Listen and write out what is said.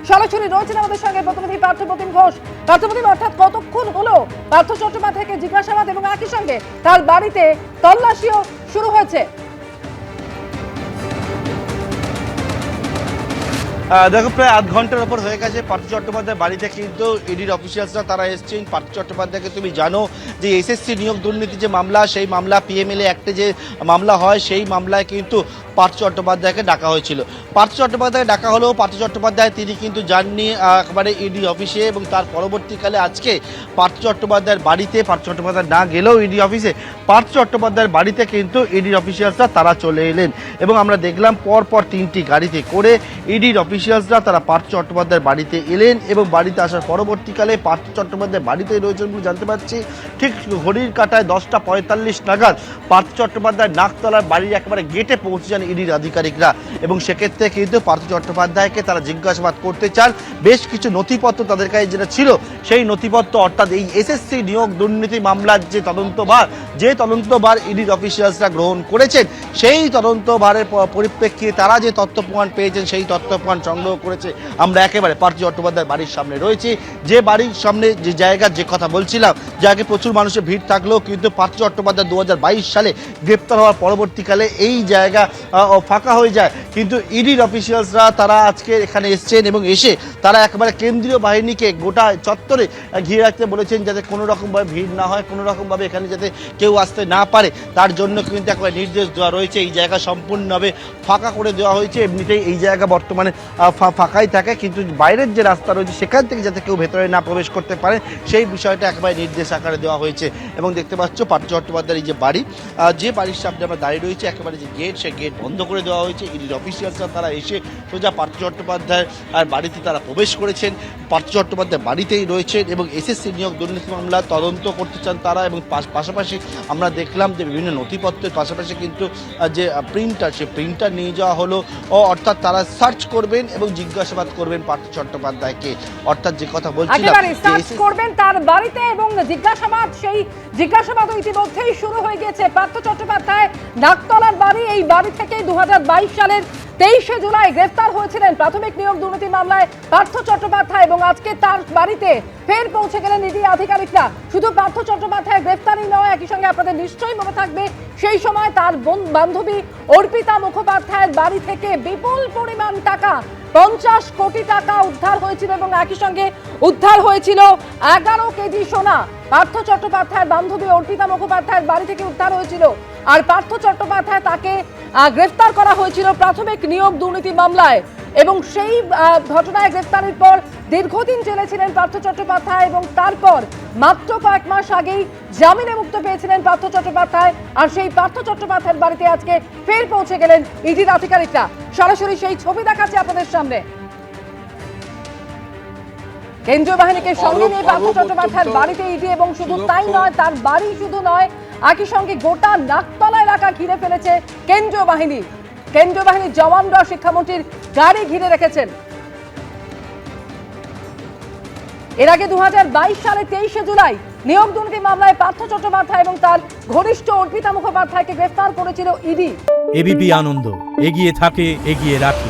সরাসরি রয়েছেন আমাদের সঙ্গে প্রতিনিধি পার্থপ্রতিম ঘোষ। পার্থপ্রতিম, অর্থাৎ কতক্ষণ হলো পার্থ চট্টোপাধ্যায়কে জিজ্ঞাসাবাদ এবং একই সঙ্গে তার বাড়িতে তল্লাশিও শুরু হয়েছে? দেখো, প্রায় আধ ঘন্টার ওপর হয়ে গেছে পার্থ চট্টোপাধ্যায় বাড়িতে কিন্তু ইডির অফিসিয়ালসরা তারা এসছেন। পার্থ চট্টোপাধ্যায়কে তুমি জানো যে এসএসসি নিয়োগ দুর্নীতি যে মামলা, সেই মামলা পিএমএলএ অ্যাক্টে যে মামলা হয়, সেই মামলায় কিন্তু পার্থ চট্টোপাধ্যায়কে ডাকা হয়েছিল। পার্থ চট্টোপাধ্যায় ডাকা হলেও পার্থ চট্টোপাধ্যায় তিনি কিন্তু যাননি একবারে ইডি অফিসে, এবং তার পরবর্তীকালে আজকে পার্থ চট্টোপাধ্যায়ের বাড়িতে, পার্থ চট্টোপাধ্যায় না গেলেও ইডি অফিসে, পার্থ চট্টোপাধ্যায়ের বাড়িতে কিন্তু ইডির অফিসিয়ালসরা তারা চলে এলেন। এবং আমরা দেখলাম পরপর 3টি গাড়িতে করে ইডির অফিসিয়ালসরা তারা পার্থ চট্টোপাধ্যায়ের বাড়িতে এলেন, এবং বাড়িতে আসার পরবর্তীকালে পার্থ চট্টোপাধ্যায় বাড়িতেই রয়েছেন বলে জানতে পারছি। ঠিক ঘড়ির কাঁটায় 10টা 45 নাগাদ পার্থ চট্টোপাধ্যায় নাকতলার বাড়ির একেবারে গেটে পৌঁছে যান ইডির আধিকারিকরা, এবং সেক্ষেত্রে কিন্তু পার্থ চট্টোপাধ্যায়কে তারা জিজ্ঞাসাবাদ করতে চান। বেশ কিছু নথিপত্র তাদের কাছে যেটা ছিল, সেই নথিপত্র, অর্থাৎ এই এসএসসি নিয়োগ দুর্নীতি মামলার যে তদন্তভার ইডির অফিসিয়ালসরা গ্রহণ করেছেন, সেই তদন্তভারের পরিপ্রেক্ষিতে তারা যে তথ্য প্রমাণ পেয়েছেন, সেই তথ্য প্রমাণ সংগ্রহ করেছে। আমরা একেবারে পার্থ চট্টোপাধ্যায়ের বাড়ির সামনে রয়েছি, যে বাড়ির সামনে যে জায়গার যে কথা বলছিলাম, যাকে প্রচুর মানুষের ভিড় থাকলেও কিন্তু পার্থ চট্টোপাধ্যায় 2022 সালে গ্রেপ্তার হওয়ার পরবর্তীকালে এই জায়গা ফাঁকা হয়ে যায়। কিন্তু ইডির অফিসিয়ালসরা তারা আজকে এখানে এসছেন, এবং এসে তারা একেবারে কেন্দ্রীয় বাহিনীকে গোটা চত্বরে ঘিরে রাখতে বলেছেন, যাতে কোনো রকমভাবে ভিড় না হয়, কোনো রকমভাবে এখানে যাতে কেউ আসতে না পারে, তার জন্য কিন্তু একবার নির্দেশ দেওয়া রয়েছে। এই জায়গা সম্পূর্ণভাবে ফাঁকা করে দেওয়া হয়েছে। এমনিতেই এই জায়গা বর্তমানে ফাঁকাই থাকে, কিন্তু বাইরের যে রাস্তা রয়েছে সেখান থেকে যাতে কেউ ভেতরে না প্রবেশ করতে পারে, সেই বিষয়টা একেবারে নির্দেশ আকারে দেওয়া হয়েছে। এবং দেখতে পাচ্ছ পার্থ চট্টোপাধ্যায়ের এই যে বাড়ি, যে বাড়ির সামনে আমরা দাঁড়িয়ে রয়েছে, একেবারে যে গেট, সেই গেট বন্ধ করে দেওয়া হয়েছে। ইডির অফিসিয়ালসরা তারা এসে সোজা পার্থ চট্টোপাধ্যায়ের বাড়িতে তারা প্রবেশ করেছেন। পার্থ চট্টোপাধ্যায় বাড়িতেই রয়েছেন এবং এসএসসি নিয়োগ দুর্নীতি মামলা তদন্ত করতে চান তারা। এবং পাশাপাশি আমরা দেখলাম যে বিভিন্ন নথিপত্রের পাশাপাশি কিন্তু যে প্রিন্টার, সেই প্রিন্টার নিয়ে যাওয়া হলো, অর্থাৎ তারা সার্চ করবেন এবং জিজ্ঞাসাবাদ করবেন পার্থ চট্টোপাধ্যায়কে। অর্থাৎ যে কথা বলছিলাম, সার্চ করবেন তার বাড়িতে, এবং জিজ্ঞাসাবাদ, সেই জিজ্ঞাসাবাদ ইতিমধ্যেই শুরু হয়ে গেছে। পার্থ চট্টোপাধ্যায় নাকতলার বাড়ি, এই বাড়ি থেকেই 2022 সালের 23শে জুলাই গ্রেফতার হয়েছিলেন প্রাথমিক নিয়োগ দুর্নীতি মামলায় পার্থ চট্টোপাধ্যায়, এবং আজকে তার বাড়িতে ফের পৌঁছে গেলেন ইডি আধিকারিকরা। শুধু পার্থ চট্টোপাধ্যায় গ্রেফতারি নয়, একই সঙ্গে আপনাদের নিশ্চয়ই মনে থাকবে সেই সময় তার বান্ধবী অর্পিতা মুখোপাধ্যায়ের বাড়ি থেকে বিপুল পরিমাণ টাকা, 50 কোটি টাকা উদ্ধার হয়েছিল, এবং একই সঙ্গে উদ্ধার হয়েছিল 11 কেজি সোনা। পার্থ চট্টোপাধ্যায়ের বান্ধবী অর্পিতা মুখোপাধ্যায়ের বাড়ি থেকে উদ্ধার হয়েছিল, আর পার্থ চট্টোপাধ্যায় তাকে গ্রেফতার করা হয়েছিল প্রাথমিক নিয়োগ দুর্নীতি মামলায়। এবং সেই ঘটনায় গ্রেফতারের পর দীর্ঘদিন জেলে ছিলেন পার্থ চট্টোপাধ্যায়, এবং তারপর মাত্র কয়েক মাস আগেই জামিনে মুক্ত পেয়েছিলেন পার্থ চট্টোপাধ্যায়। আর সেই পার্থ চট্টোপাধ্যায়ের বাড়িতে আজকে ফের পৌঁছে গেলেন ইডির আধিকারিকরা। সরাসরি সেই ছবি দেখাচ্ছে আপনাদের সামনে। কেন্দ্রীয় বাহিনীকে সঙ্গে নিয়ে পার্থ চট্টোপাধ্যায়ের বাড়িতে ইডি, এবং শুধু তাই নয়, তার বাড়ি শুধু নয়, একই সঙ্গে গোটা নাকতলা এলাকা ঘিরে ফেলেছে কেন্দ্রীয় বাহিনী। কেন্দ্রীয় বাহিনীর জওয়ানরা শিক্ষামন্ত্রীর গাড়ি ঘিরে রেখেছেন। এর আগে 2022 সালে 23শে জুলাই নিয়োগ দুর্নীতি মামলায় পার্থ চট্টোপাধ্যায় এবং তার ঘনিষ্ঠ অর্পিতা মুখোপাধ্যায়কে গ্রেফতার করেছিল ইডি। এবিপি আনন্দ, এগিয়ে থাকে, এগিয়ে রাখে।